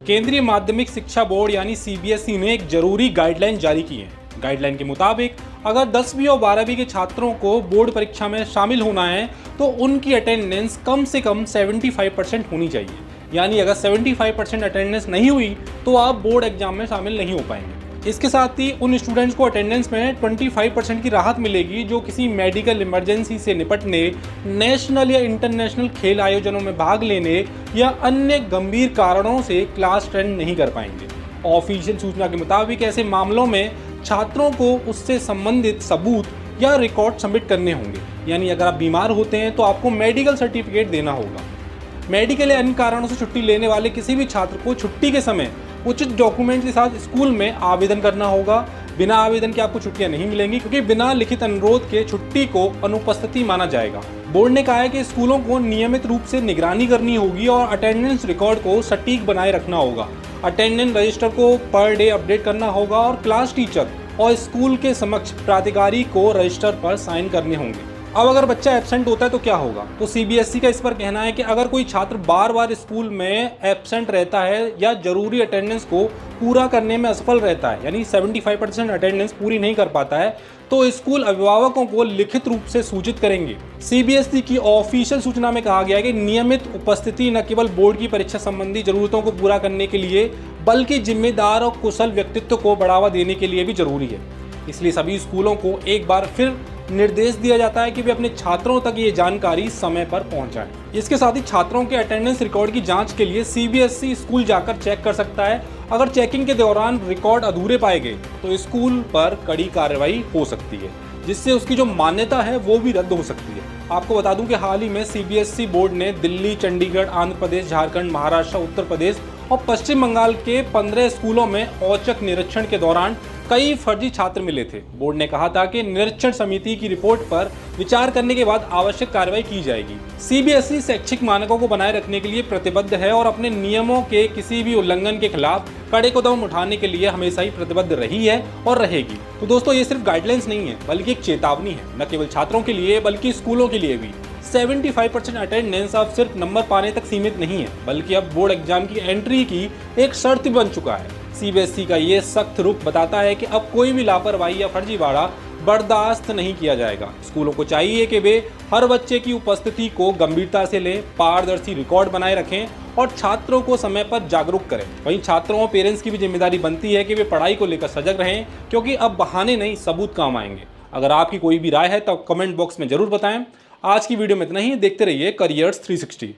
केंद्रीय माध्यमिक शिक्षा बोर्ड यानी सीबीएसई ने एक जरूरी गाइडलाइन जारी की है। गाइडलाइन के मुताबिक अगर 10वीं और 12वीं के छात्रों को बोर्ड परीक्षा में शामिल होना है तो उनकी अटेंडेंस कम से कम 75% होनी चाहिए। यानी अगर 75% अटेंडेंस नहीं हुई तो आप बोर्ड एग्जाम में शामिल नहीं हो पाएंगे। इसके साथ ही उन स्टूडेंट्स को अटेंडेंस में 25% की राहत मिलेगी जो किसी मेडिकल इमरजेंसी से निपटने, नेशनल या इंटरनेशनल खेल आयोजनों में भाग लेने या अन्य गंभीर कारणों से क्लास अटेंड नहीं कर पाएंगे। ऑफिशियल सूचना के मुताबिक ऐसे मामलों में छात्रों को उससे संबंधित सबूत या रिकॉर्ड सबमिट करने होंगे। यानी अगर आप बीमार होते हैं तो आपको मेडिकल सर्टिफिकेट देना होगा। मेडिकल या अन्य कारणों से छुट्टी लेने वाले किसी भी छात्र को छुट्टी के समय उचित डॉक्यूमेंट के साथ स्कूल में आवेदन करना होगा। बिना आवेदन के आपको छुट्टियां नहीं मिलेंगी क्योंकि बिना लिखित अनुरोध के छुट्टी को अनुपस्थिति माना जाएगा। बोर्ड ने कहा है कि स्कूलों को नियमित रूप से निगरानी करनी होगी और अटेंडेंस रिकॉर्ड को सटीक बनाए रखना होगा। अटेंडेंस रजिस्टर को पर डे अपडेट करना होगा और क्लास टीचर और स्कूल के समक्ष प्राधिकारी को रजिस्टर पर साइन करने होंगे। अब अगर बच्चा एब्सेंट होता है तो क्या होगा? तो सीबीएसई का इस पर कहना है कि अगर कोई छात्र बार बार स्कूल में एब्सेंट रहता है या जरूरी अटेंडेंस को पूरा करने में असफल रहता है, यानी 75% अटेंडेंस पूरी नहीं कर पाता है, तो स्कूल अभिभावकों को लिखित रूप से सूचित करेंगे। सीबीएसई की ऑफिशियल सूचना में कहा गया है कि नियमित उपस्थिति न केवल बोर्ड की परीक्षा संबंधी जरूरतों को पूरा करने के लिए बल्कि जिम्मेदार और कुशल व्यक्तित्व को बढ़ावा देने के लिए भी जरूरी है। इसलिए सभी स्कूलों को एक बार फिर निर्देश दिया जाता है कि वे अपने छात्रों तक ये जानकारी समय पर पहुंचाएं। इसके साथ ही छात्रों के अटेंडेंस रिकॉर्ड की जांच के लिए सीबीएसई स्कूल जाकर चेक कर सकता है। अगर चेकिंग के दौरान रिकॉर्ड अधूरे पाए गए तो स्कूल पर कड़ी कार्रवाई हो सकती है, जिससे उसकी जो मान्यता है वो भी रद्द हो सकती है। आपको बता दूं कि हाल ही में सीबीएसई बोर्ड ने दिल्ली, चंडीगढ़, आंध्र प्रदेश, झारखंड, महाराष्ट्र, उत्तर प्रदेश और पश्चिम बंगाल के 15 स्कूलों में औचक निरीक्षण के दौरान कई फर्जी छात्र मिले थे। बोर्ड ने कहा था कि निरीक्षण समिति की रिपोर्ट पर विचार करने के बाद आवश्यक कार्रवाई की जाएगी। सीबीएसई शैक्षिक मानकों को बनाए रखने के लिए प्रतिबद्ध है और अपने नियमों के किसी भी उल्लंघन के खिलाफ कड़े कदम उठाने के लिए हमेशा ही प्रतिबद्ध रही है और रहेगी। तो दोस्तों, ये सिर्फ गाइडलाइंस नहीं है बल्कि एक चेतावनी है, न केवल छात्रों के लिए बल्कि स्कूलों के लिए भी। 75% अटेंडेंस अब सिर्फ नंबर पाने तक सीमित नहीं है बल्कि अब बोर्ड एग्जाम की एंट्री की एक शर्त बन चुका है। सीबीएसई का ये सख्त रुख बताता है कि अब कोई भी लापरवाही या फर्जीवाड़ा बर्दाश्त नहीं किया जाएगा। स्कूलों को चाहिए कि वे हर बच्चे की उपस्थिति को गंभीरता से लें, पारदर्शी रिकॉर्ड बनाए रखें और छात्रों को समय पर जागरूक करें। वहीं छात्रों और पेरेंट्स की भी जिम्मेदारी बनती है कि वे पढ़ाई को लेकर सजग रहें, क्योंकि अब बहाने नहीं, सबूत काम आएंगे। अगर आपकी कोई भी राय है तो कमेंट बॉक्स में जरूर बताएं। आज की वीडियो में इतना ही। देखते रहिए करियर्स 360।